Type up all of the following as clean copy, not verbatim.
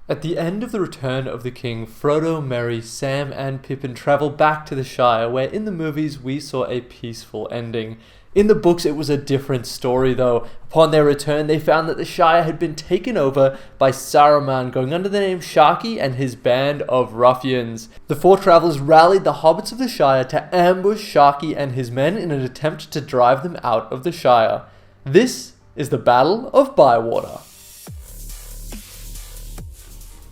At the end of the Return of the King, Frodo, Merry, Sam, and Pippin travel back to the Shire, where in the movies we saw a peaceful ending. In the books it was a different story though. Upon their return they found that the Shire had been taken over by Saruman, going under the name Sharkey and his band of ruffians. The four travellers rallied the hobbits of the Shire to ambush Sharkey and his men in an attempt to drive them out of the Shire. This is the Battle of Bywater.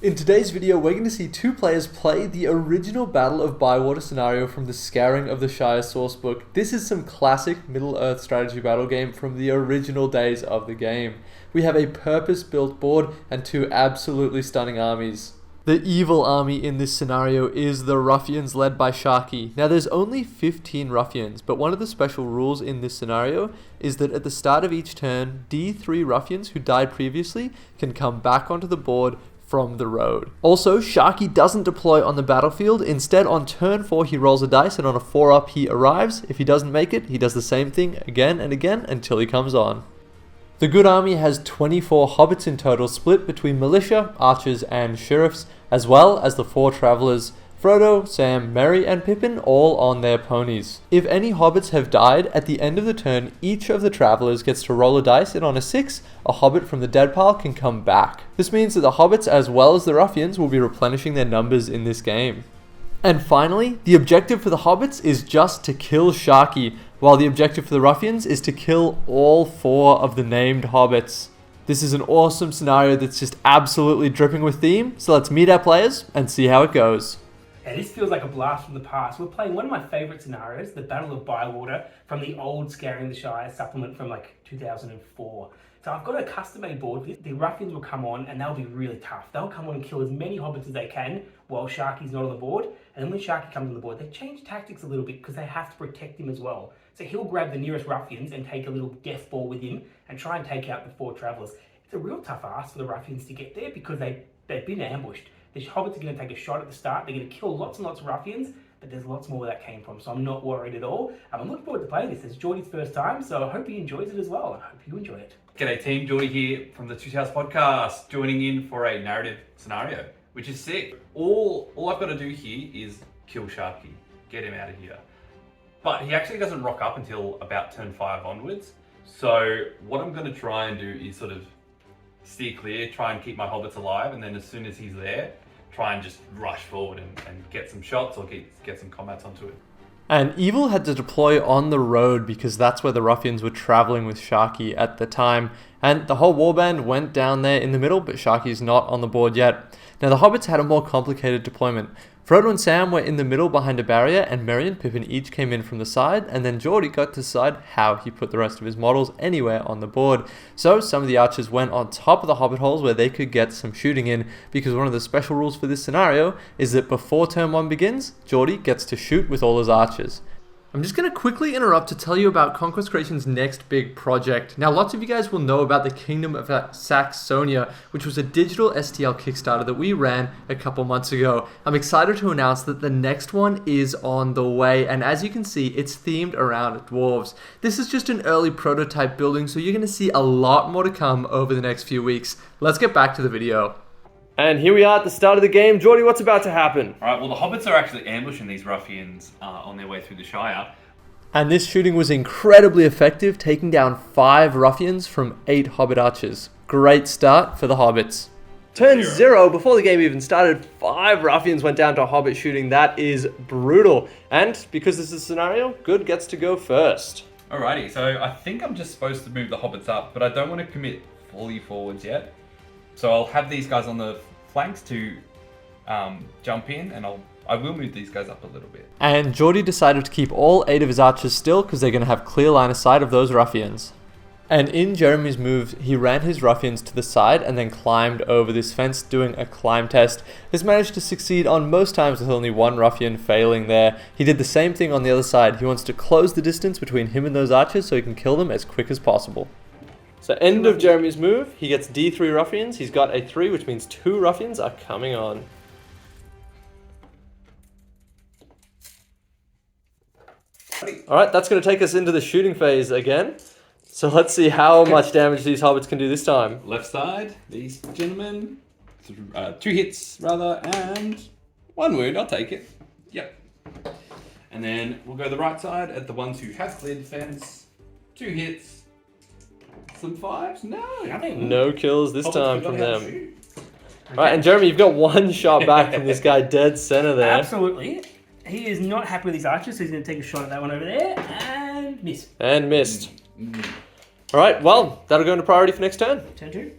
In today's video, we're going to see two players play the original Battle of Bywater scenario from the Scouring of the Shire sourcebook. This is some classic Middle-earth strategy battle game from the original days of the game. We have a purpose-built board and two absolutely stunning armies. The evil army in this scenario is the ruffians led by Sharkey. Now there's only 15 ruffians, but one of the special rules in this scenario is that at the start of each turn, D3 ruffians who died previously can come back onto the board from the road. Also, Sharkey doesn't deploy on the battlefield. Instead, on turn 4 he rolls a dice, and on a 4-up he arrives. If he doesn't make it, he does the same thing again and again until he comes on. The good army has 24 hobbits in total, split between militia, archers, and sheriffs, as well as the four travellers Frodo, Sam, Merry, and Pippin, all on their ponies. If any hobbits have died, at the end of the turn, each of the travellers gets to roll a dice, and on a 6, a hobbit from the dead pile can come back. This means that the hobbits, as well as the ruffians, will be replenishing their numbers in this game. And finally, the objective for the hobbits is just to kill Sharkey, while the objective for the ruffians is to kill all 4 of the named hobbits. This is an awesome scenario that's just absolutely dripping with theme, so let's meet our players and see how it goes. Yeah, this feels like a blast from the past. We're playing one of my favourite scenarios, the Battle of Bywater, from the old Scouring the Shire supplement from like 2004. So I've got a custom-made board. The ruffians will come on and they'll be really tough. They'll come on and kill as many hobbits as they can while Sharky's not on the board. And then when Sharky comes on the board, they change tactics a little bit because they have to protect him as well. So he'll grab the nearest ruffians and take a little death ball with him and try and take out the 4 travellers. It's a real tough ask for the ruffians to get there because they've been ambushed. The hobbits are going to take a shot at the start. They're going to kill lots and lots of ruffians, but there's lots more where that came from, so I'm not worried at all. I'm looking forward to playing this. It's Geordie's first time, so I hope he enjoys it as well. I hope you enjoy it. G'day team, Geordie here from the Two House Podcast, joining in for a narrative scenario, which is sick. All I've got to do here is kill Sharky, get him out of here. But he actually doesn't rock up until about turn 5 onwards. So what I'm going to try and do is sort of steer clear, try and keep my hobbits alive, and then as soon as he's there, try and just rush forward and get some shots or get some combats onto it. And Evil had to deploy on the road because that's where the ruffians were travelling with Sharkey at the time. And the whole warband went down there in the middle, but Sharkey's not on the board yet. Now the hobbits had a more complicated deployment. Frodo and Sam were in the middle behind a barrier, and Merry and Pippin each came in from the side, and then Geordie got to decide how he put the rest of his models anywhere on the board. So some of the archers went on top of the hobbit holes where they could get some shooting in, because one of the special rules for this scenario is that before turn 1 begins, Geordie gets to shoot with all his archers. I'm just going to quickly interrupt to tell you about Conquest Creation's next big project. Now, lots of you guys will know about the Kingdom of Saxonia, which was a digital STL Kickstarter that we ran a couple months ago. I'm excited to announce that the next one is on the way, and as you can see, it's themed around dwarves. This is just an early prototype building, so you're going to see a lot more to come over the next few weeks. Let's get back to the video. And here we are at the start of the game. Geordie, what's about to happen? Alright, well the hobbits are actually ambushing these ruffians on their way through the Shire. And this shooting was incredibly effective, taking down 5 ruffians from 8 hobbit archers. Great start for the hobbits. Turn 0, before the game even started, 5 ruffians went down to hobbit shooting. That is brutal. And because this is a scenario, good gets to go first. Alrighty, so I think I'm just supposed to move the hobbits up, but I don't want to commit fully forwards yet. So I'll have these guys on the flanks to jump in, and I will move these guys up a little bit. And Geordie decided to keep all 8 of his archers still because they're going to have clear line of sight of those ruffians. And in Jeremy's move, he ran his ruffians to the side and then climbed over this fence doing a climb test. This managed to succeed on most times with only 1 ruffian failing there. He did the same thing on the other side. He wants to close the distance between him and those archers so he can kill them as quick as possible. So end of Jeremy's move, he gets D3 ruffians. He's got a 3, which means 2 ruffians are coming on. Alright, that's going to take us into the shooting phase again. So let's see how much damage these hobbits can do this time. Left side, these gentlemen. 2 hits rather, and 1 wound. I'll take it. Yep. And then we'll go the right side at the ones who have cleared defense. 2 hits. Some 5s? No. Nothing. No kills this Hobbits time forgot from how to them. shoot. Right, and Jeremy, you've got 1 shot back from this guy dead center there. Absolutely. He is not happy with his archers, so he's going to take a shot at that one over there and miss. And missed. All right, well, that'll go into priority for next turn. Turn 2.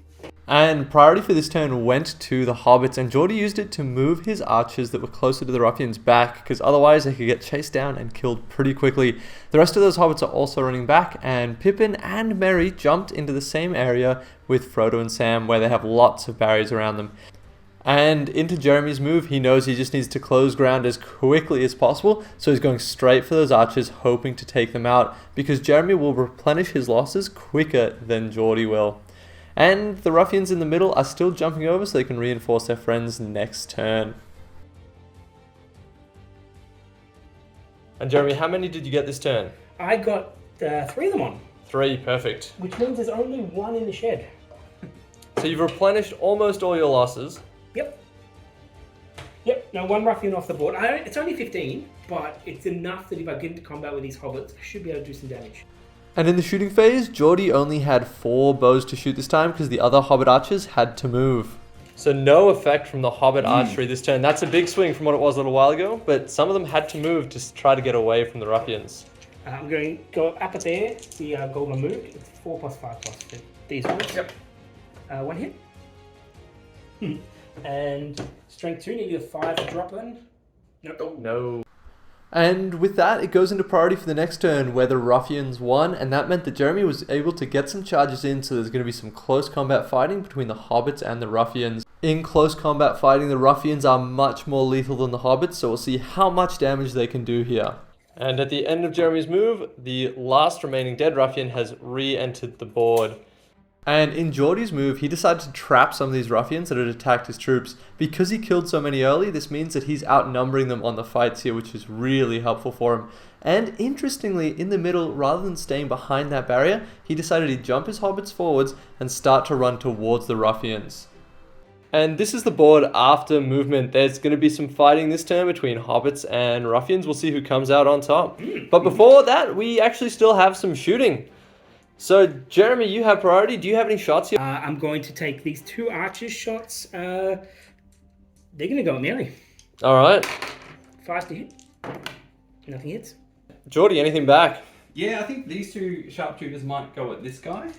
And priority for this turn went to the hobbits, and Geordie used it to move his archers that were closer to the ruffians back, because otherwise they could get chased down and killed pretty quickly. The rest of those hobbits are also running back, and Pippin and Merry jumped into the same area with Frodo and Sam, where they have lots of barriers around them. And into Jeremy's move, he knows he just needs to close ground as quickly as possible, so he's going straight for those archers, hoping to take them out, because Jeremy will replenish his losses quicker than Geordie will. And the ruffians in the middle are still jumping over so they can reinforce their friends next turn. And Jeremy, how many did you get this turn? I got 3 of them on, 3, perfect. which means there's only 1 in the shed. So you've replenished almost all your losses. Yep, now 1 ruffian off the board. It's only 15, but it's enough that if I get into combat with these hobbits, I should be able to do some damage. And in the shooting phase, Geordie only had 4 bows to shoot this time because the other hobbit archers had to move. So no effect from the hobbit archery this turn. That's a big swing from what it was a little while ago, but some of them had to move to try to get away from the ruffians. I'm going to go up at there, the golden move. It's 4 plus 5 plus 5. These ones. Yep. 1 hit. And strength 2, need a 5 to drop then. Nope. No. And with that, it goes into priority for the next turn, where the ruffians won, and that meant that Jeremy was able to get some charges in, so there's going to be some close combat fighting between the hobbits and the ruffians. In close combat fighting, the ruffians are much more lethal than the hobbits, so we'll see how much damage they can do here. And at the end of Jeremy's move, the last remaining dead ruffian has re-entered the board. And in Geordie's move, he decided to trap some of these ruffians that had attacked his troops. Because he killed so many early, this means that he's outnumbering them on the fights here, which is really helpful for him. And interestingly, in the middle, rather than staying behind that barrier, he decided he'd jump his hobbits forwards and start to run towards the ruffians. And this is the board after movement. There's going to be some fighting this turn between hobbits and ruffians. We'll see who comes out on top. But before that, we actually still have some shooting. So, Jeremy, you have priority. Do you have any shots here? I'm going to take these 2 archers shots. They're going to go at Mary. All right. 5 to hit. Nothing hits. Geordie, anything back? Yeah, I think these 2 sharpshooters might go at this guy.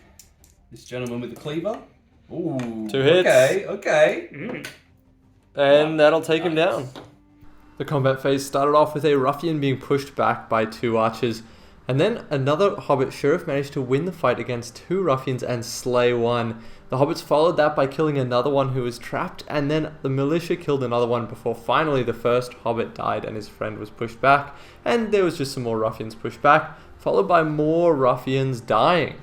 This gentleman with the cleaver. Ooh. 2 hits. Okay. And that'll take him down. The combat phase started off with a ruffian being pushed back by 2 archers. And then another hobbit sheriff managed to win the fight against 2 ruffians and slay 1. The hobbits followed that by killing another one who was trapped, and then the militia killed another one before finally the first hobbit died and his friend was pushed back, and there was just some more ruffians pushed back, followed by more ruffians dying.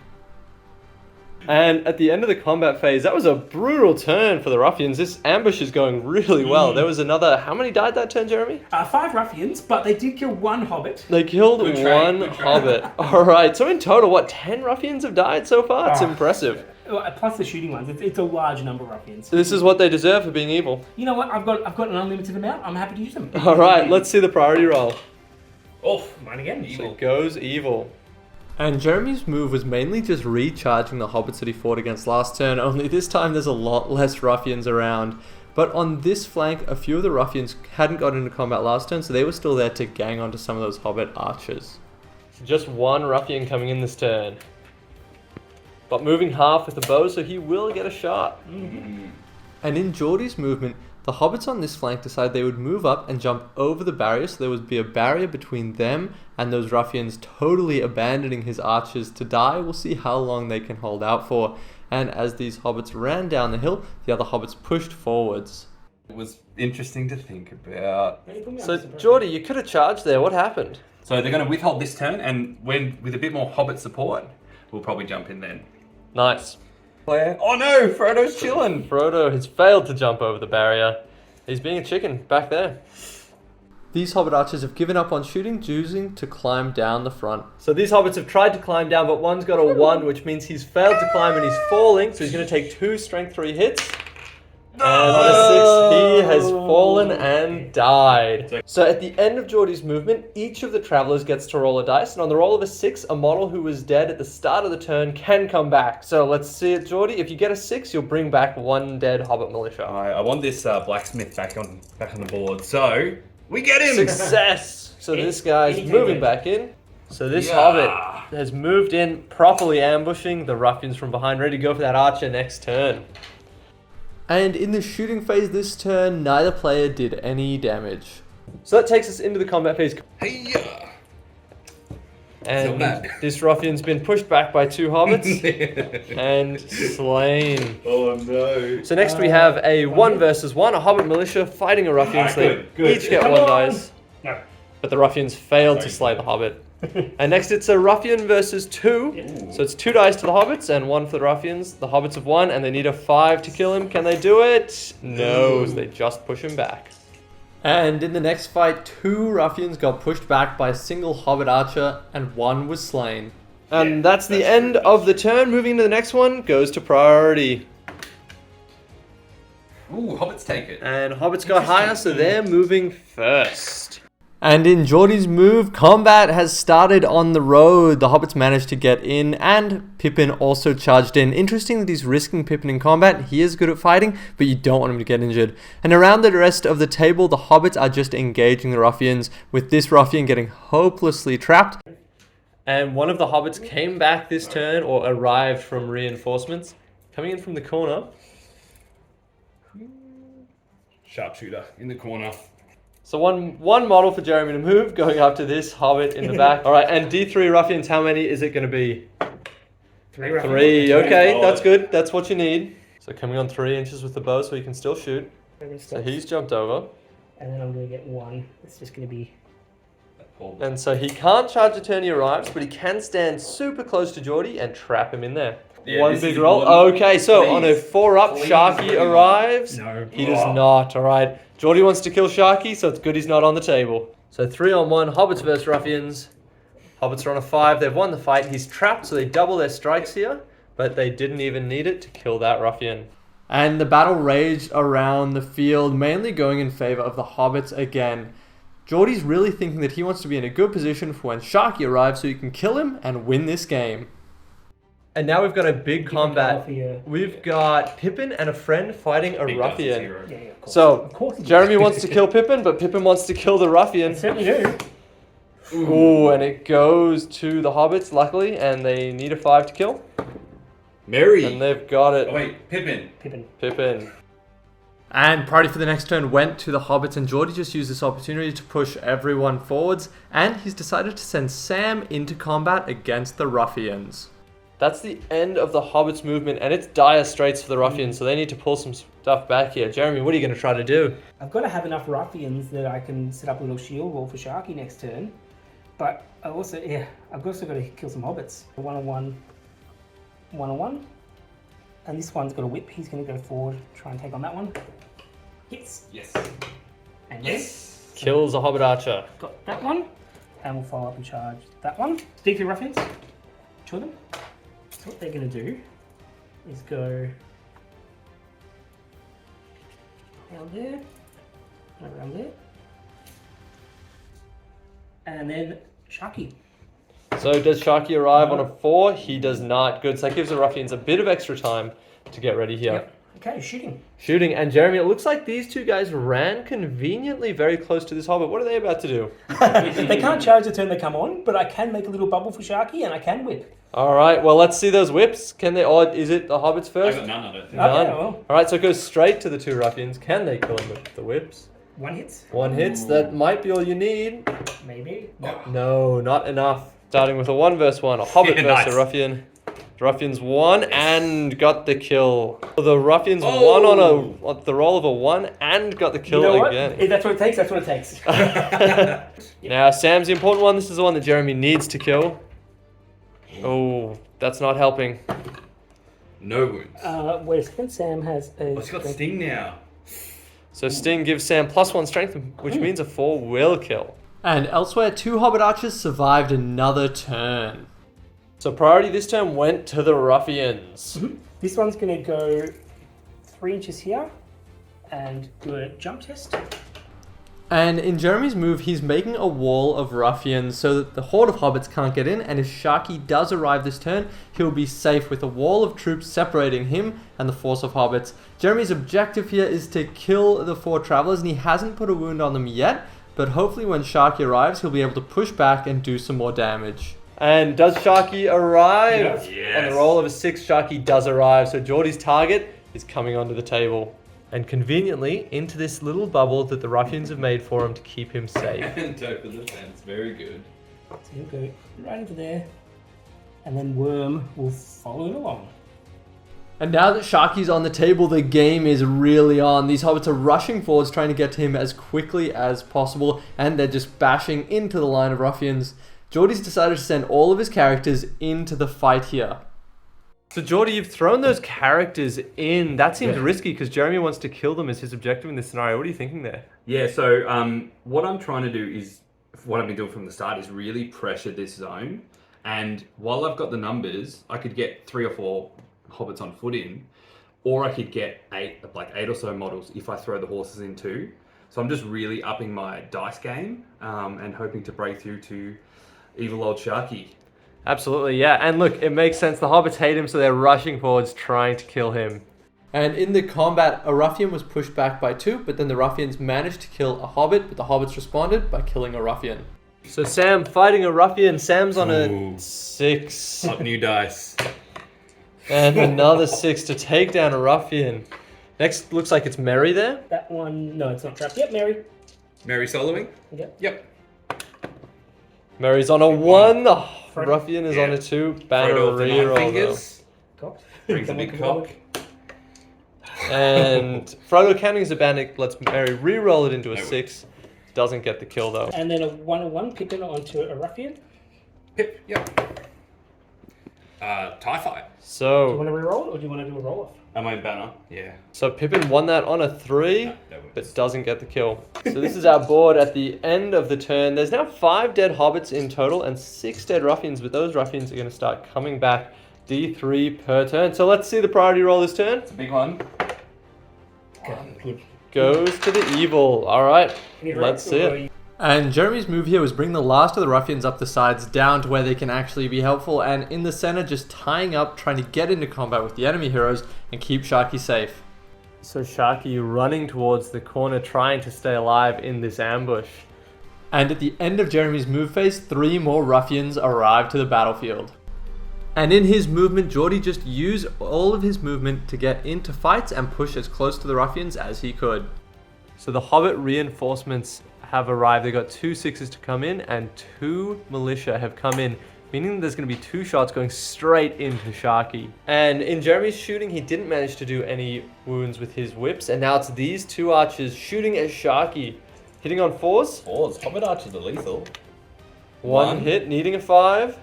And at the end of the combat phase, that was a brutal turn for the ruffians. This ambush is going really well. There was another... How many died that turn, Jeremy? 5 ruffians, but they did kill 1 hobbit. They killed Good try, one good try. hobbit. All right, so in total, what, 10 ruffians have died so far? It's impressive. Plus the shooting ones. It's a large number of ruffians. This is what they deserve for being evil. You know what? I've got an unlimited amount. I'm happy to use them. All right, let's see the priority roll. Oh, mine again. So it goes evil. And Jeremy's move was mainly just recharging the hobbits that he fought against last turn, only this time there's a lot less ruffians around. But on this flank, a few of the ruffians hadn't got into combat last turn, so they were still there to gang onto some of those hobbit archers. So just 1 ruffian coming in this turn. But moving half with the bow, so he will get a shot. And in Geordie's movement, the hobbits on this flank decided they would move up and jump over the barrier, so there would be a barrier between them and those ruffians, totally abandoning his archers to die. We'll see how long they can hold out for. And as these hobbits ran down the hill, the other hobbits pushed forwards. It was interesting to think about. So, Geordie, you could have charged there. What happened? So they're going to withhold this turn, and when with a bit more hobbit support, we'll probably jump in then. Nice. Oh no, Frodo's chilling. Frodo has failed to jump over the barrier. He's being a chicken back there. These hobbit archers have given up on shooting, choosing to climb down the front. So these hobbits have tried to climb down, but one's got a 1, which means he's failed to climb and he's falling. So he's going to take 2 strength 3 hits. And on a 6, he has fallen and died. So at the end of Geordie's movement, each of the travelers gets to roll a dice, and on the roll of a 6, a model who was dead at the start of the turn can come back. So let's see it, Geordie. If you get a 6, you'll bring back 1 dead Hobbit militia. I want this blacksmith back on the board. So we get him. Success. So this guy's moving back in. So this Hobbit has moved in, properly ambushing the ruffians from behind, ready to go for that archer next turn. And in the shooting phase this turn, neither player did any damage. So that takes us into the combat phase. Hey-ya. And this ruffian's been pushed back by 2 hobbits and slain. Oh no. So next we have a 1 versus 1, a hobbit militia fighting a ruffian. So they each get 1 dice. No. But the ruffians failed to slay the hobbit. And next it's a ruffian versus 2. So it's 2 dice to the hobbits and 1 for the ruffians. The hobbits have won and they need a 5 to kill him. Can they do it? No, so they just push him back. And in the next fight, 2 ruffians got pushed back by a single hobbit archer and 1 was slain. And that's the end of the turn. Moving to the next one goes to priority. Ooh, hobbits take it. And hobbits got higher, so they're moving first. And in Geordie's move, combat has started on the road. The hobbits managed to get in, and Pippin also charged in. Interesting that he's risking Pippin in combat. He is good at fighting, but you don't want him to get injured. And around the rest of the table, the hobbits are just engaging the ruffians, with this ruffian getting hopelessly trapped. And one of the hobbits came back this turn, or arrived from reinforcements, coming in from the corner. Sharpshooter in the corner. So one model for Jeremy to move, going up to this hobbit in the back. All right, and D3 ruffians, how many is it going to be? 3 ruffians. 3, okay, that's good. That's what you need. So coming on 3 inches with the bow so he can still shoot. So he's jumped over. And then I'm going to get 1. It's just going to be... And so he can't charge the turn he arrives, but he can stand super close to Geordie and trap him in there. Yeah, 1 big roll. Okay, so on a 4-up, Sharkey arrives. No. He does not. All right. Geordie wants to kill Sharkey, so it's good he's not on the table. So 3-on-1, hobbits versus ruffians. Hobbits are on a 5. They've won the fight. He's trapped, so they double their strikes here, but they didn't even need it to kill that ruffian. And the battle raged around the field, mainly going in favor of the hobbits again. Geordie's really thinking that he wants to be in a good position for when Sharkey arrives so he can kill him and win this game. And now we've got a big combat. We've got Pippin and a friend fighting a ruffian. Yeah, of course. So, Of course he Jeremy wants to kill Pippin, but Pippin wants to kill the ruffian. certainly do. Ooh, and it goes to the hobbits, luckily, and they need a 5 to kill. Mary. And they've got it. Oh wait, Pippin. Pippin. And priority for the next turn went to the hobbits, and Geordie just used this opportunity to push everyone forwards, and he's decided to send Sam into combat against the ruffians. That's the end of the hobbits movement, and it's dire straits for the ruffians, so they need to pull some stuff back here. Jeremy, what are you going to try to do? I've got to have enough ruffians that I can set up a little shield wall for Sharkey next turn. But I've also got to kill some hobbits. 1-on-1, 1-on-1. And this one's got a whip. He's going to go forward, try and take on that one. Hits. Yes. And Yes. Kills a hobbit archer. got that one. And we'll follow up and charge that one. D3 ruffians. 2 of them. So what they're going to do is go around there, and around there, and then Sharkey. So does Sharkey arrive on a 4? He does not. Good. So that gives the ruffians a bit of extra time to get ready here. Yep. Okay, shooting. Shooting. And Jeremy, it looks like these 2 guys ran conveniently very close to this hobbit. What are they about to do? They can't charge the turn they come on, but I can make a little bubble for Sharkey and I can whip. All right, well, let's see those whips. Can they, or is it the hobbits first? I got none of it. None. Okay, well. All right, so it goes straight to the 2 ruffians. Can they kill him with the whips? 1 hits. 1 hits. That might be all you need. Maybe. No, not enough. Starting with a 1 versus 1. A hobbit Yeah, versus nice. a ruffian. The ruffians won and got the kill. The ruffians won on the roll of a 1 and got the kill You know what? again. If that's what it takes, that's what it takes. Now, Sam's the important one. This is the one that Jeremy needs to kill. Oh, that's not helping. No wounds. Wait a second, Sam has a... Oh, it's got sting now. So Sting gives Sam +1 strength, which means a 4 will kill. And elsewhere, 2 hobbit archers survived another turn. So priority this turn went to the ruffians. This one's going to go 3 inches here, and do a jump test. And in Jeremy's move, he's making a wall of ruffians so that the horde of hobbits can't get in, and if Sharkey does arrive this turn, he'll be safe with a wall of troops separating him and the force of hobbits. Jeremy's objective here is to kill the 4 travelers, and he hasn't put a wound on them yet, but hopefully when Sharkey arrives, he'll be able to push back and do some more damage. And does Sharkey arrive? Yes. On the roll of a 6, Sharkey does arrive, so Geordie's target is coming onto the table. And conveniently into this little bubble that the ruffians have made for him to keep him safe. And token the fence, very good. So he'll go right into there, and then Worm will follow him along. And now that Sharky's on the table, the game is really on. These hobbits are rushing forwards, trying to get to him as quickly as possible, and they're just bashing into the line of ruffians. Geordie's decided to send all of his characters into the fight here. So Geordie, you've thrown those characters in. That seems risky because Jeremy wants to kill them as his objective in this scenario. What are you thinking there? Yeah, so what I'm trying to do is, what I've been doing from the start is really pressure this zone. And while I've got the numbers, I could get 3 or 4 hobbits on foot in, or I could get 8 or so models if I throw the horses in too. So I'm just really upping my dice game and hoping to break through to evil old Sharkey. Absolutely, yeah. And look, it makes sense. The hobbits hate him, so they're rushing forwards, trying to kill him. And in the combat, a ruffian was pushed back by 2, but then the ruffians managed to kill a hobbit, but the hobbits responded by killing a ruffian. So Sam fighting a ruffian. Sam's on a 6. Up new dice. And another 6 to take down a ruffian. Next, looks like it's Merry there. That one, no, it's not trapped. Yep, Mary. Mary soloing? Yep. Merry's on a 1. The Frodo. ruffian is on a 2. Banner Frodo of the 9 reroll though. fingers. Cocked. Brings a big cock. And Frodo counting as a bandit lets Merry re-roll it into a 6. Doesn't get the kill though. And then a 1/1 Pippin onto a ruffian. Pip, yep. TIE fight. Do you want So to re-roll it, or do you want to do a roll-off? Am I banner? Yeah. Pippin won that on a 3, No, that works. but doesn't get the kill. So this is our board at the end of the turn. There's now 5 dead hobbits in total and 6 dead ruffians, but those ruffians are going to start coming back D3 per turn. So let's see the priority roll this turn. It's a big one. Good. Goes to the evil. All right, Any let's roll, see or it. And Jeremy's move here was bring the last of the ruffians up the sides down to where they can actually be helpful, and in the center just tying up, trying to get into combat with the enemy heroes and keep Sharkey safe. So Sharkey running towards the corner, trying to stay alive in this ambush. And at the end of Jeremy's move phase, 3 more ruffians arrive to the battlefield. And in his movement, Geordie just used all of his movement to get into fights and push as close to the ruffians as he could. So the Hobbit reinforcements have arrived. They got 2 6s to come in and 2 militia have come in, meaning there's going to be 2 shots going straight into Sharkey. And in Jeremy's shooting, he didn't manage to do any wounds with his whips, and now it's these 2 archers shooting at Sharkey. Hitting on 4s. 4s. Hobbit archers are lethal. 1 hit, needing a 5.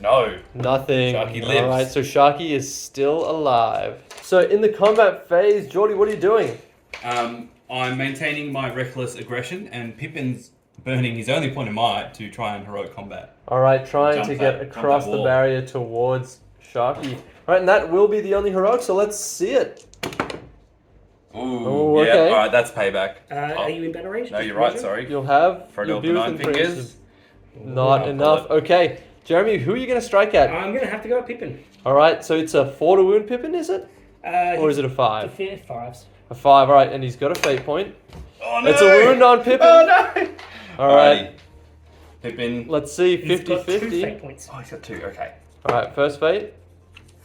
No. Nothing. Sharkey lives. Alright, so Sharkey is still alive. So in the combat phase, Geordie, what are you doing? I'm maintaining my reckless aggression, and Pippin's burning his only point of might to try and heroic combat. Alright, trying Jump to that- get jump across that the wall. barrier towards Sharkey. Alright, and that will be the only heroic, so let's see it. Ooh, Oh, yeah, okay. alright, that's payback. Are you in better range? No, you're right, sorry. You'll have Frodo your of the 9 beautiful princes. fingers. Not Ooh, enough. bullet. Okay, Jeremy, who are you going to strike at? I'm going to have to go at Pippin. Alright, so it's a 4 to wound Pippin, is it? Or is it a 5? 5s. A 5, alright, and he's got a fate point. Oh no! It's a wound on Pippin. Oh no! Alright, Pippin. let's see, He's got 2 50-50. fate points. Oh, he's got 2, okay. Alright, first fate.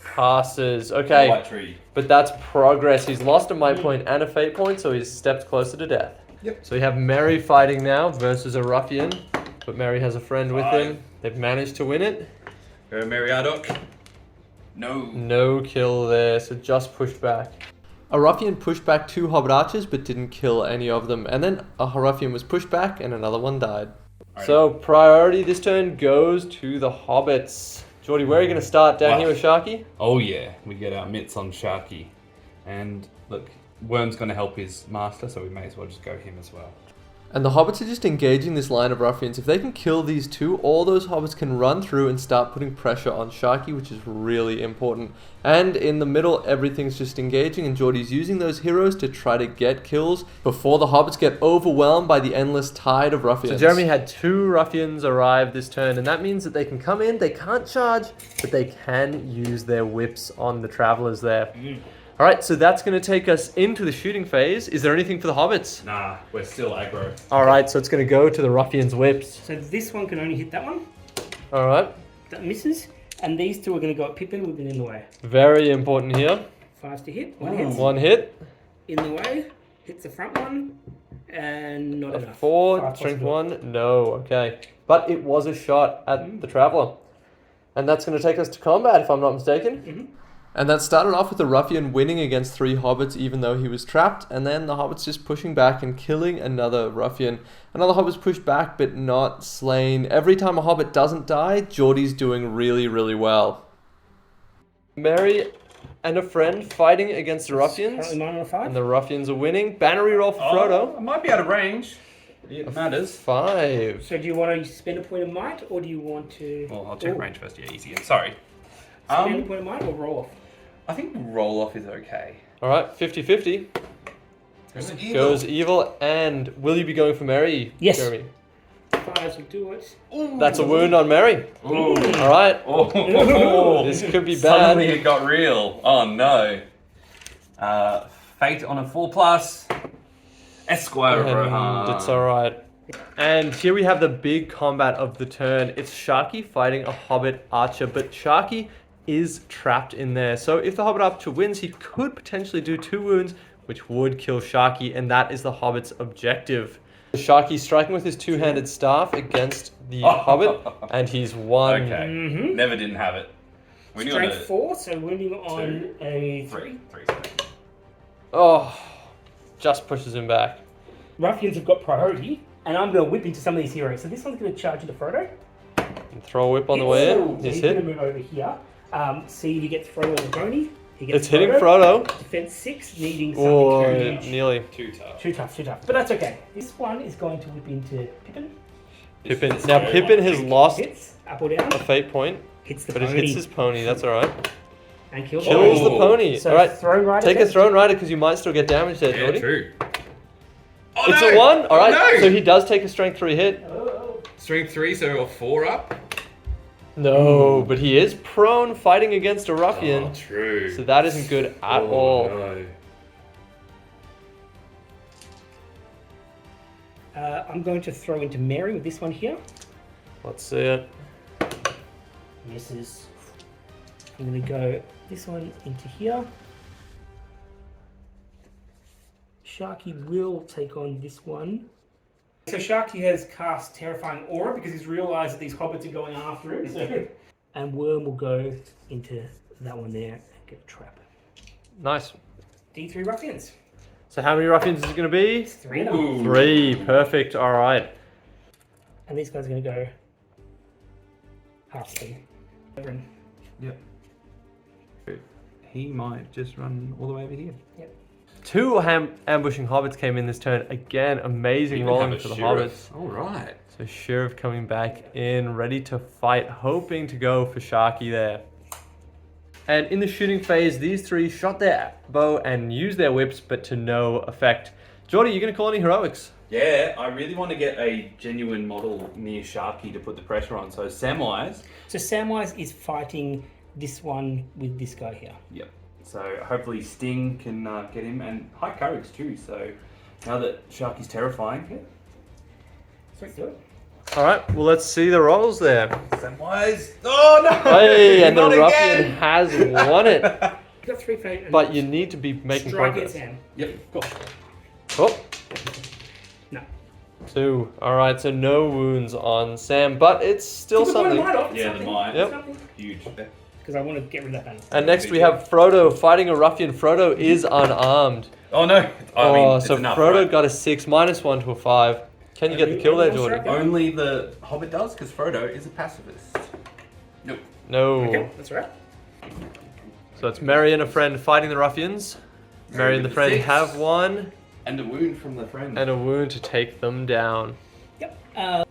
Passes. Okay, White tree. but that's progress. He's lost a might point and a fate point, so he's stepped closer to death. Yep. So we have Merry fighting now versus a ruffian, but Merry has a friend with 5. him. They've managed to win it. Go Meriadoc. No. No kill there, so just pushed back. A ruffian pushed back 2 hobbit archers, but didn't kill any of them. And then a ruffian was pushed back, and another one died. Alright. So priority this turn goes to the hobbits. Geordie, where are you going to start? Down here with Sharkey? Oh yeah, we get our mitts on Sharkey. And look, Worm's going to help his master, so we may as well just go him as well. And the hobbits are just engaging this line of ruffians. If they can kill these two, all those hobbits can run through and start putting pressure on Sharkey, which is really important. And in the middle, everything's just engaging, and Geordie's using those heroes to try to get kills before the hobbits get overwhelmed by the endless tide of ruffians. So Jeremy had 2 ruffians arrive this turn, and that means that they can come in, they can't charge, but they can use their whips on the travelers there. All right, so that's going to take us into the shooting phase. Is there anything for the hobbits? Nah, we're still aggro. All right, so it's going to go to the ruffians' whips. So this one can only hit that one. All right. That misses. And these 2 are going to go at Pippin with it in the way. Very important here. 5s to hit. 1 hits. 1 hit. In the way. Hits the front one. And not enough. 4, strength 1. No, okay. But it was a shot at the traveler. And that's going to take us to combat, if I'm not mistaken. And that started off with the ruffian winning against 3 hobbits even though he was trapped, and then the hobbits just pushing back and killing another ruffian. Another hobbit's pushed back but not slain. Every time a hobbit doesn't die, Geordie's doing really, really well. Merry and a friend fighting against the ruffians. And the ruffians are winning. Banner reroll for Frodo. I might be out of range. It matters. 5. So do you want to spend a point of might, or do you want to... Well, I'll check range first. Yeah, easy. Sorry. Spend a point of might or roll off? I think roll off is okay. All right, 50-50. Goes evil. And will you be going for Merry, yes. Jeremy? 5s will do it. Ooh. That's a wound on Merry. Ooh. All right. Oh. This could be bad. Suddenly it got real. Oh no. Fate on a 4+. Esquire of Rohan. It's all right. And here we have the big combat of the turn. It's Sharkey fighting a hobbit archer, but Sharkey is trapped in there. So if the hobbit archer wins, he could potentially do 2 wounds, which would kill Sharkey, and that is the hobbit's objective. Sharkey striking with his 2-handed staff against the hobbit, and he's won. Okay. Never didn't have it. Strength 4, so wounding on a 3. 3. Oh, just pushes him back. Ruffians have got priority, and I'm going to whip into some of these heroes. So this one's going to charge into Frodo. And throw a whip on the way in. He's going to move over here. See if he gets Frodo on the pony. It's hitting Frodo. Defense 6, needing something huge. Nearly. Too tough. Too tough. But that's okay. This one is going to whip into Pippin. Now Pippin has lost hits, up or down. a fate point, Hits the but pony. it hits his pony. That's all right. And kills the pony. So all right. Throne Rider. Take a Throne Rider because you might still get damage there, Geordie. True. Oh, It's no! a 1. All right. No! So he does take a strength 3 hit. Strength 3, so a 4 up. No, but he is prone fighting against a ruffian. Oh, true. So that isn't good at all. No. I'm going to throw into Mary with this one here. Let's see it. Misses. I'm going to go this one into here. Sharkey will take on this one. So Sharkey has cast Terrifying Aura because he's realised that these hobbits are going after him. So. And Worm will go into that one there and get a trap. Nice. D3 ruffians. So how many ruffians is it going to be? 3 of them. 3. Perfect. All right. And these guys are going to go half speed. Yep. He might just run all the way over here. Yep. 2 ambushing hobbits came in this turn. Again, amazing rolling for the hobbits. All right. So Sheriff coming back in, ready to fight, hoping to go for Sharkey there. And in the shooting phase, these 3 shot their bow and used their whips, but to no effect. Geordie, you going to call any heroics? Yeah, I really want to get a genuine model near Sharkey to put the pressure on. So Samwise. So Samwise is fighting this one with this guy here. Yep. So hopefully Sting can get him, and high courage too. So now that Sharky's terrifying. Sweet, do it. All right, well, let's see the rolls there. Samwise. Oh no! Hey, and the Not ruffian again! has won it. You got 3 fate. But you need to be making strike progress. at Sam. Yep. Cool. Oh, No. 2. All right, so no wounds on Sam, but it's still something. Yeah, the might. Yep. Huge. Because I want to get rid of that banner. And next we have Frodo fighting a ruffian. Frodo is unarmed. Oh no! I mean, it's so enough, Frodo right? got a 6, -1 to a 5. Can you get the kill there, Jordan? Only the Hobbit does, because Frodo is a pacifist. Nope. No. Okay, that's right. So it's Merry and a friend fighting the ruffians. Merry and the friend Six. have won. And a wound from the friend. And a wound to take them down. Yep.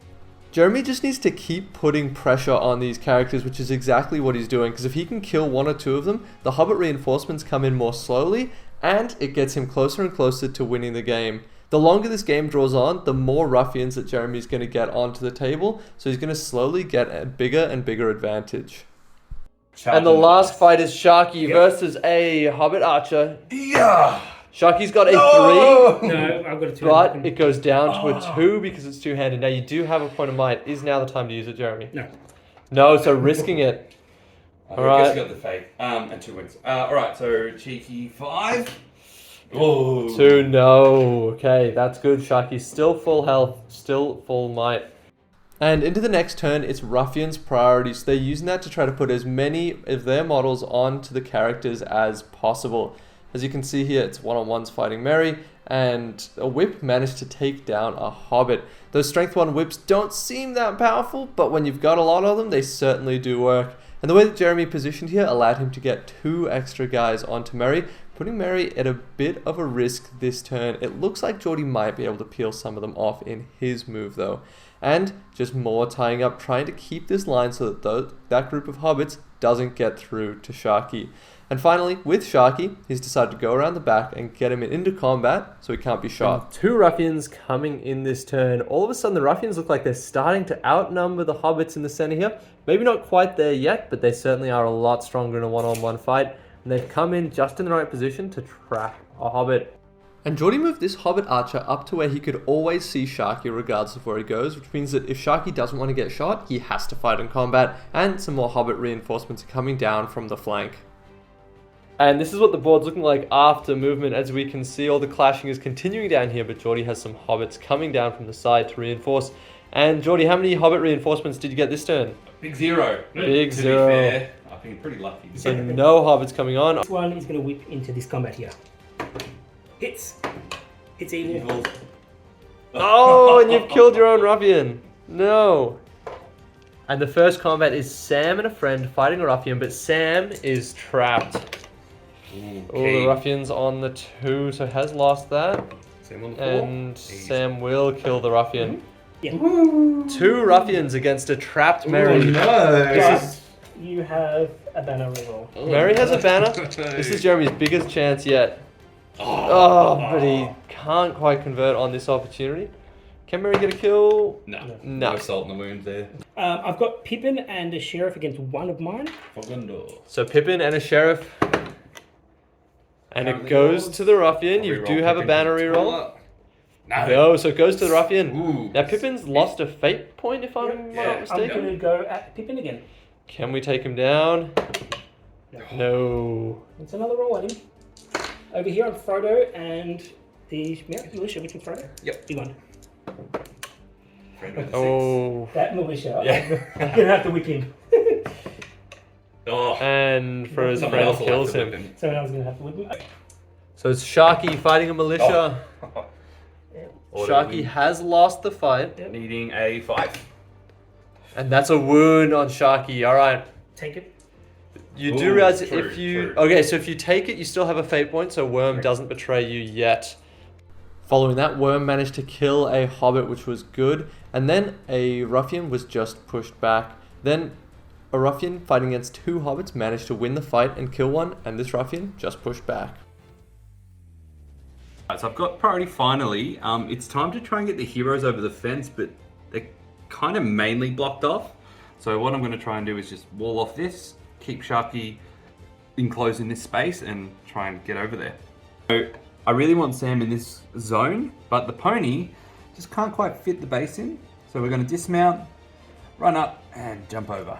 Jeremy just needs to keep putting pressure on these characters, which is exactly what he's doing, because if he can kill one or two of them, the Hobbit reinforcements come in more slowly, and it gets him closer and closer to winning the game. The longer this game draws on, the more ruffians that Jeremy's going to get onto the table, so he's going to slowly get a bigger and bigger advantage. And the last fight is Sharkey versus a Hobbit archer. Yeah! Sharky's got a 3. No, I've got a 2. But it goes down to a 2 because it's two-handed. Now you do have a point of might. Is now the time to use it, Jeremy? No. No, so risking it. All right. I guess you got the fake. And 2 wins. All right, so cheeky 5. Oh. 2, no. Okay, that's good. Sharky's still full health, still full might. And into the next turn, it's Ruffian's priorities. They're using that to try to put as many of their models onto the characters as possible. As you can see here, it's one-on-ones fighting Merry, and a whip managed to take down a Hobbit. Those Strength 1 whips don't seem that powerful, but when you've got a lot of them, they certainly do work. And the way that Jeremy positioned here allowed him to get 2 extra guys onto Merry, putting Merry at a bit of a risk this turn. It looks like Geordie might be able to peel some of them off in his move though. And just more tying up, trying to keep this line so that that group of Hobbits doesn't get through to Sharkey. And finally, with Sharkey, he's decided to go around the back and get him into combat so he can't be shot. 2 ruffians coming in this turn. All of a sudden, the ruffians look like they're starting to outnumber the Hobbits in the center here. Maybe not quite there yet, but they certainly are a lot stronger in a one-on-one fight. And they've come in just in the right position to trap a Hobbit. And Geordie moved this Hobbit archer up to where he could always see Sharkey regardless of where he goes, which means that if Sharkey doesn't want to get shot, he has to fight in combat, and some more Hobbit reinforcements are coming down from the flank. And this is what the board's looking like after movement. As we can see, all the clashing is continuing down here, but Geordie has some Hobbits coming down from the side to reinforce. And Geordie, how many Hobbit reinforcements did you get this turn? Big 0. Big to 0. Be fair, I think pretty lucky. So no Hobbits coming on. This one is going to whip into this combat here. Hits. It's evil. Oh, and you've killed your own ruffian. No. And the first combat is Sam and a friend fighting a ruffian, but Sam is trapped. All the ruffians on the 2, so has lost that. Sam on the 4. And Sam will kill the ruffian. Yeah. 2 ruffians against a trapped Merry. Oh, no. But you have a banner reroll. Merry has a banner. This is Jeremy's biggest chance yet. Oh, but he can't quite convert on this opportunity. Can Merry get a kill? No. No. Salt in the wound there. I've got Pippin and a sheriff against one of mine. So Pippin and a sheriff. And it goes to the ruffian. You do have a banner reroll. No, so it goes to the ruffian. Ooh. Now Pippin's lost a fate point if I'm not I'm mistaken. going to go at Pippin again. Can we take him down? No. It's another roll at him. Over here on Frodo and the militia, which one's Frodo? Yep. You won. Oh. That militia. Yeah. I'm going to have to whip him. Oh. And for his Someone friend else will have kills to whip him. Someone else is going to have to whip him. So it's Sharkey fighting a militia. Sharkey has lost the fight. Needing a 5. And that's a wound on Sharkey. Alright. Take it. You do realize that true, if you... true. Okay, so if you take it, you still have a fate point, so Worm doesn't betray you yet. Following that, Worm managed to kill a Hobbit, which was good. And then a Ruffian was just pushed back. Then a Ruffian fighting against 2 Hobbits managed to win the fight and kill one, and this Ruffian just pushed back. So I've got priority finally. It's time to try and get the heroes over the fence, but they're kind of mainly blocked off. So what I'm going to try and do is just wall off this, keep Sharkey enclosed in this space, and try and get over there. So I really want Sam in this zone, but the pony just can't quite fit the base in. So we're going to dismount, run up, and jump over.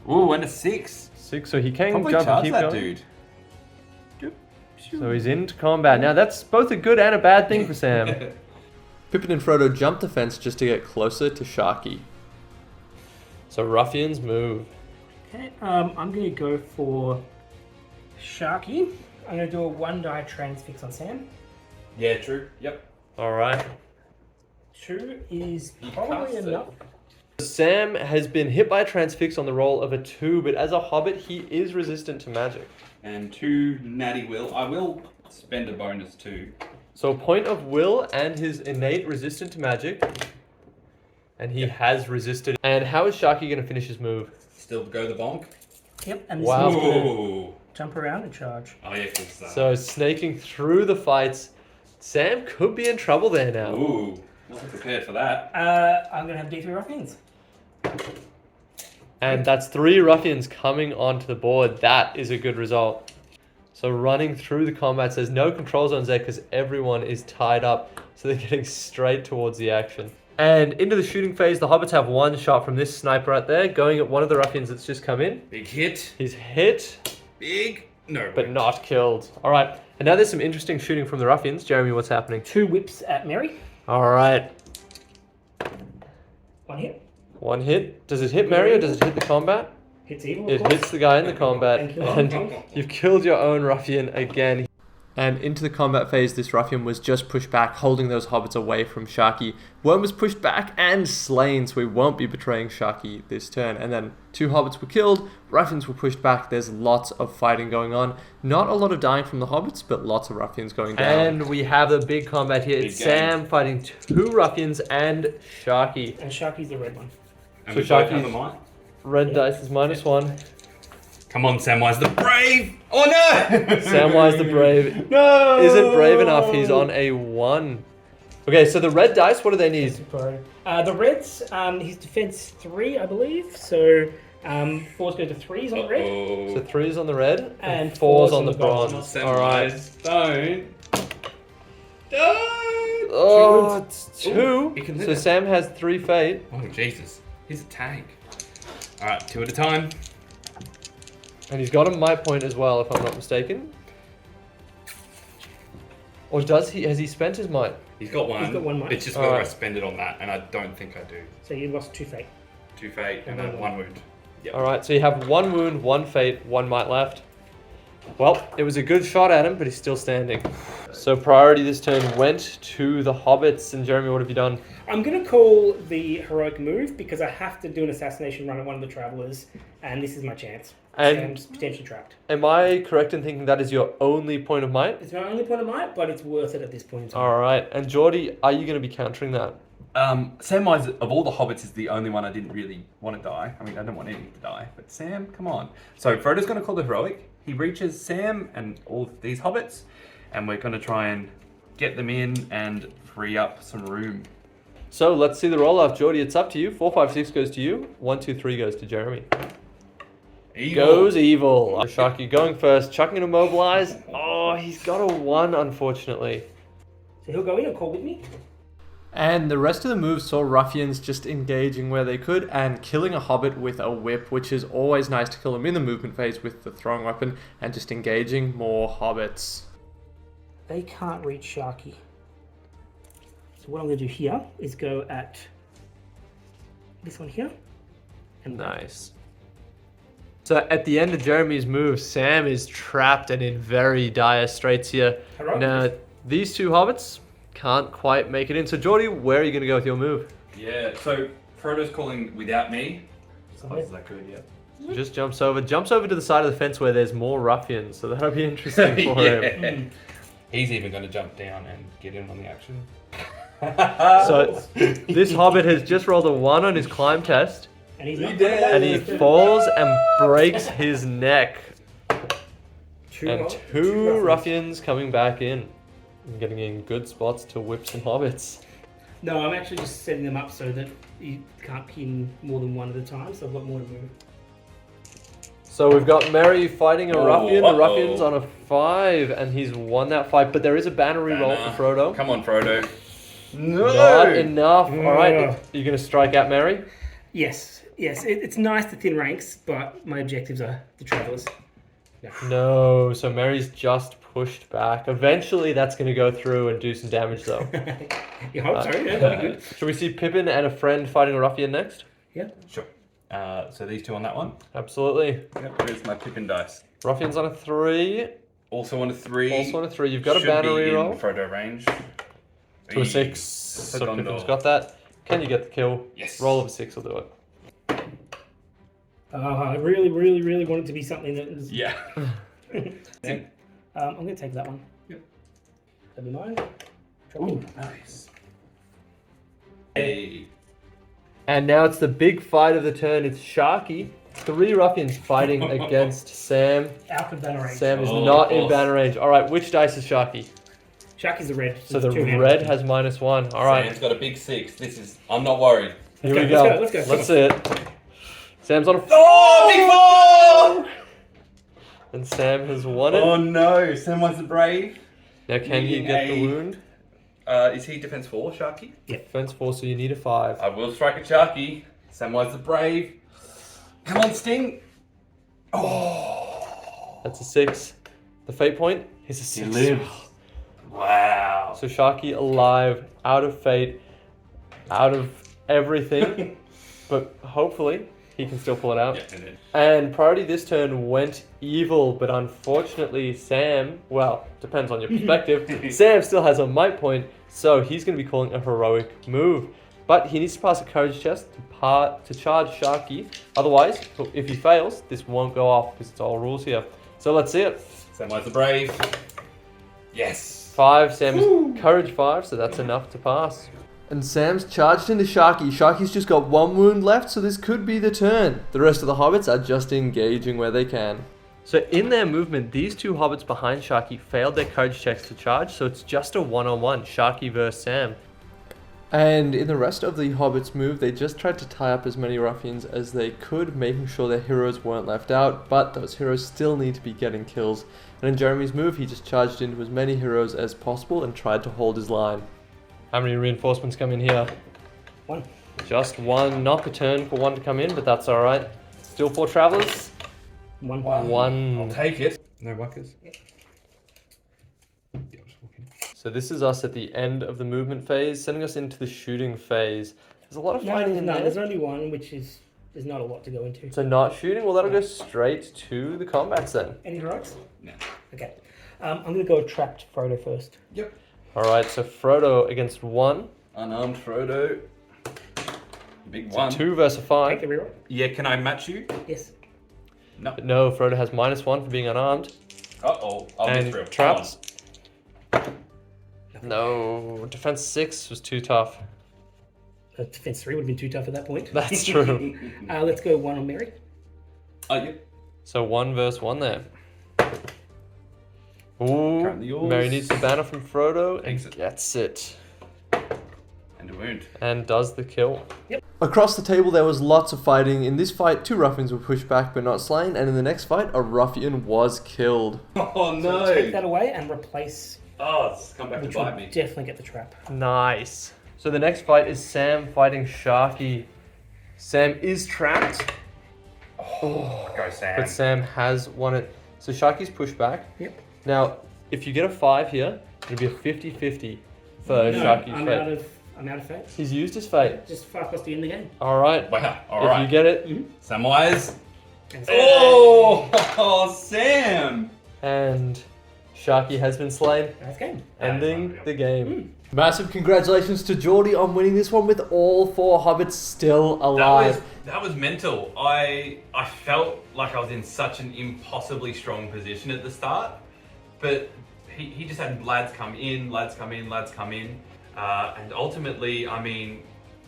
Ooh, and a 6. 6, so he can Probably jump and charge keep that going. dude. So he's into combat. Now that's both a good and a bad thing for Sam. Pippin and Frodo jump the fence just to get closer to Sharkey. So Ruffians move. Okay, I'm going to go for Sharky. I'm going to do a 1-die transfix on Sam. Yeah, true. Yep. Alright. 2 is probably enough. Sam has been hit by a transfix on the roll of a 2, but as a Hobbit, he is resistant to magic. And 2 natty will. I will spend a bonus too. So a point of will and his innate resistance to magic. And he has resisted. And how is Sharkey going to finish his move? Still go the bonk. Yep, and this Wow. is gonna Ooh. jump around and charge. Oh yeah, because So snaking through the fights. Sam could be in trouble there now. ooh, not prepared for that. I'm gonna have D3 ruffians. And that's 3 ruffians coming onto the board. That is a good result. So running through the combats, there's no control zones there because everyone is tied up. So they're getting straight towards the action. And into the shooting phase, the hobbits have 1 shot from this sniper right there, going at one of the ruffians that's just come in. Big hit. He's hit, Big. No. but not killed. All right. And now there's some interesting shooting from the ruffians. Jeremy, what's happening? 2 whips at Mary. All right. 1 hit. 1 hit. Does it hit Mary or does it hit the combat? Hits evil, of It course. hits the guy in the combat, And and kills him. you've killed your own ruffian again. And into the combat phase, this ruffian was just pushed back, holding those hobbits away from Sharkey. Worm was pushed back and slain, so we won't be betraying Sharkey this turn. And then 2 hobbits were killed, ruffians were pushed back. There's lots of fighting going on. Not a lot of dying from the hobbits, but lots of ruffians going down. And we have the big combat here. It's Big game. Sam fighting 2 ruffians and Sharkey. And Sharky's the red one. And So we both have Sharky's- the might. Red dice is -1. Come on, Samwise the Brave! Oh no! Samwise the Brave No! isn't brave enough. He's on a 1. Okay, so the red dice, what do they need? The reds, his defense 3, I believe. So 4's go to 3s on the red. So 3's on the red and And 4's four's on on the the gold. bronze. Samwise, Alright. don't! Oh, it's 2. he can live So it. Sam has 3 fate. Oh, Jesus. He's a tank. Alright, 2 at a time. And he's got a might point as well, if I'm not mistaken. Or does he? Has he spent his might? He's got 1. He's got 1 might. It's just whether I Alright. spend it on that, and I don't think I do. So you lost 2 fate. 2 fate and then 1 wound. Yep. Alright, so you have 1 wound, 1 fate, 1 might left. Well, it was a good shot at him, but he's still standing. So priority this turn went to the hobbits. And Jeremy, what have you done? I'm going to call the heroic move because I have to do an assassination run at one of the travelers, and this is my chance. And- Sam's potentially trapped. Am I correct in thinking that is your only point of might? It's my only point of might, but it's worth it at this point in time. Alright, and Geordie, are you going to be countering that? Samwise, of all the hobbits, is the only one I didn't really want to die. I mean, I don't want anything to die, but Sam, come on. So Frodo's going to call the heroic. He reaches Sam and all of these hobbits, and we're going to try and get them in and free up some room. So let's see the roll off. Geordie, it's up to you. 4, 5, 6 goes to you. 1, 2, 3 goes to Jeremy. Evil. Goes evil. Sharky going first, chucking a mobilize. Oh, he's got a 1, unfortunately. So he'll go in and call with me. And the rest of the moves saw ruffians just engaging where they could and killing a hobbit with a whip, which is always nice to kill them in the movement phase with the throwing weapon, and just engaging more hobbits. They can't reach Sharky. So what I'm going to do here is go at this one here. And Nice. So at the end of Jeremy's move, Sam is trapped and in very dire straits here. Heroic. Now, these 2 hobbits can't quite make it in. So Geordie, where are you going to go with your move? Yeah, so Frodo's calling without me. So Oh, is that good? Yeah. Just jumps over to the side of the fence where there's more ruffians. So that'll be interesting for him. He's even going to jump down and get in on the action. So this hobbit has just rolled a 1 on his climb test. And he's not dead. And he falls and breaks his neck. Two And ruffians. 2 ruffians coming back in. And getting in good spots to whip some hobbits. No, I'm actually just setting them up so that you can't pin more than one at a time, so I've got more to move. So we've got Merry fighting a ruffian. The uh-oh. ruffian's on a 5 and he's won that fight. But there is a banner reroll for Frodo. Come on, Frodo. No! Not enough. Yeah. Alright, are you going to strike at Merry? Yes, it's nice to thin ranks, but my objectives are the travelers. No, so Merry's just pushed back. Eventually that's going to go through and do some damage though. You hope so, yeah, that'd be good. Should we see Pippin and a friend fighting a ruffian next? Yeah. Sure. So these 2 on that one. Absolutely. Yep, there's my Pippin dice. Ruffian's on a 3. Also on a 3. Also on a 3. You've got a Should banner be in reroll. Frodo range. To a 6. It's So a Pippin's Gondor. got that. Can you get the kill? Yes. Roll of a 6 will do it. I really want it to be something that is... Yeah. I'm going to take that one. Yep. That'd be mine. Ooh, nice. Hey. And now it's the big fight of the turn. It's Sharkey. 3 ruffians fighting against Sam. Out of banner range. Sam is not in banner range. All right, which dice is Sharkey? Sharky's the red. So the red has -1. All right. Sam's got a big 6. I'm not worried. Here we go. Let's go. Let's see it. Sam's on a... Oh, big 4! And Sam has won it. Oh no, Samwise the Brave. Now can he get the wound? Is he defense 4, Sharkey? Yeah. Defense 4, so you need a 5. I will strike at Sharkey. Samwise the Brave. Come on, Sting. Oh. That's a 6. The fate point is a 6. He lives. Wow. So Sharkey alive, out of fate, out of everything. But hopefully he can still pull it out. Yeah, And priority this turn went evil, but unfortunately Sam, well, depends on your perspective, Sam still has a might point, so he's going to be calling a heroic move. But he needs to pass a courage test to charge Sharkey. Otherwise, if he fails, this won't go off because it's all rules here. So let's see it. Samwise the Brave. Yes. 5, Sam is courage 5, so that's enough to pass. And Sam's charged into Sharkey. Sharkey's just got 1 wound left, so this could be the turn. The rest of the hobbits are just engaging where they can. So in their movement, these 2 hobbits behind Sharkey failed their courage checks to charge, so it's just a 1-on-1, Sharkey versus Sam. And in the rest of the hobbits' move, they just tried to tie up as many ruffians as they could, making sure their heroes weren't left out, but those heroes still need to be getting kills. And in Jeremy's move, he just charged into as many heroes as possible and tried to hold his line. How many reinforcements come in here? 1. Just 1. Not the turn for 1 to come in, but that's alright. Still 4 travelers? 1. 1. I'll take it. No buckers. Yep. So this is us at the end of the movement phase, sending us into the shooting phase. There's a lot of fighting in there. There's only 1, which is there's not a lot to go into. So not shooting? Well, that'll go straight to the combats then. Any heroics? No. Okay. I'm going to go trapped Frodo first. Yep. Alright, so Frodo against 1. Unarmed Frodo. Big 1. 2 versus 5. Take the reroll. Yeah, can I match you? Yes. No. But no, Frodo has -1 for being unarmed. Uh-oh. I'll And miss real. traps. No, defense 6 was too tough. Defense 3 would have been too tough at that point. That's true. Let's go 1 on Mary. Yeah. So 1 versus 1 there. Ooh, Currently yours. Mary needs the banner from Frodo and Exit. gets it. And a wound. And does the kill. Yep. Across the table there was lots of fighting. In this fight, 2 ruffians were pushed back but not slain, and in the next fight, a ruffian was killed. Oh So take that away and replace. Oh, it's come back to Which will bite me. definitely get the trap. Nice. So the next fight is Sam fighting Sharkey. Sam is trapped, Oh, go Sam. but Sam has won it. So Sharkey's pushed back. Yep. Now, if you get a 5 here, it'll be a 50-50 for Sharky's fate. I'm out of fate. He's used his fate. Just 5 plus to end the game. Alright. Wow. All If right. you get it, Samwise. And Oh, Sam. and Sharkey has been slain, That's game. ending the game. Massive congratulations to Geordie on winning this one with all 4 hobbits still alive. That was mental. I felt like I was in such an impossibly strong position at the start, but he just had lads come in, and ultimately, I mean,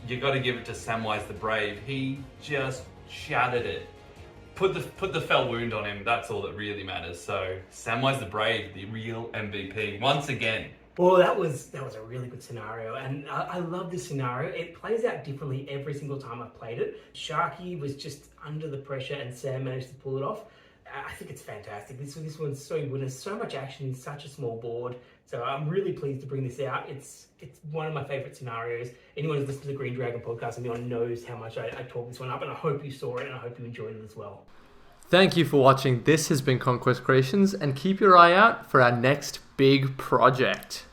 you got to give it to Samwise the Brave. He just shattered it. Put the fell wound on him. That's all that really matters. So Samwise the Brave, the real MVP, once again. Well, that was a really good scenario, and I love this scenario. It plays out differently every single time I've played it. Sharkey was just under the pressure, and Sam managed to pull it off. I think it's fantastic. This one's so good. There's so much action in such a small board, so I'm really pleased to bring this out. It's one of my favourite scenarios. Anyone who's listened to the Green Dragon podcast and beyond knows how much I talk this one up, and I hope you saw it, and I hope you enjoyed it as well. Thank you for watching. This has been Conquest Creations, and keep your eye out for our next big project.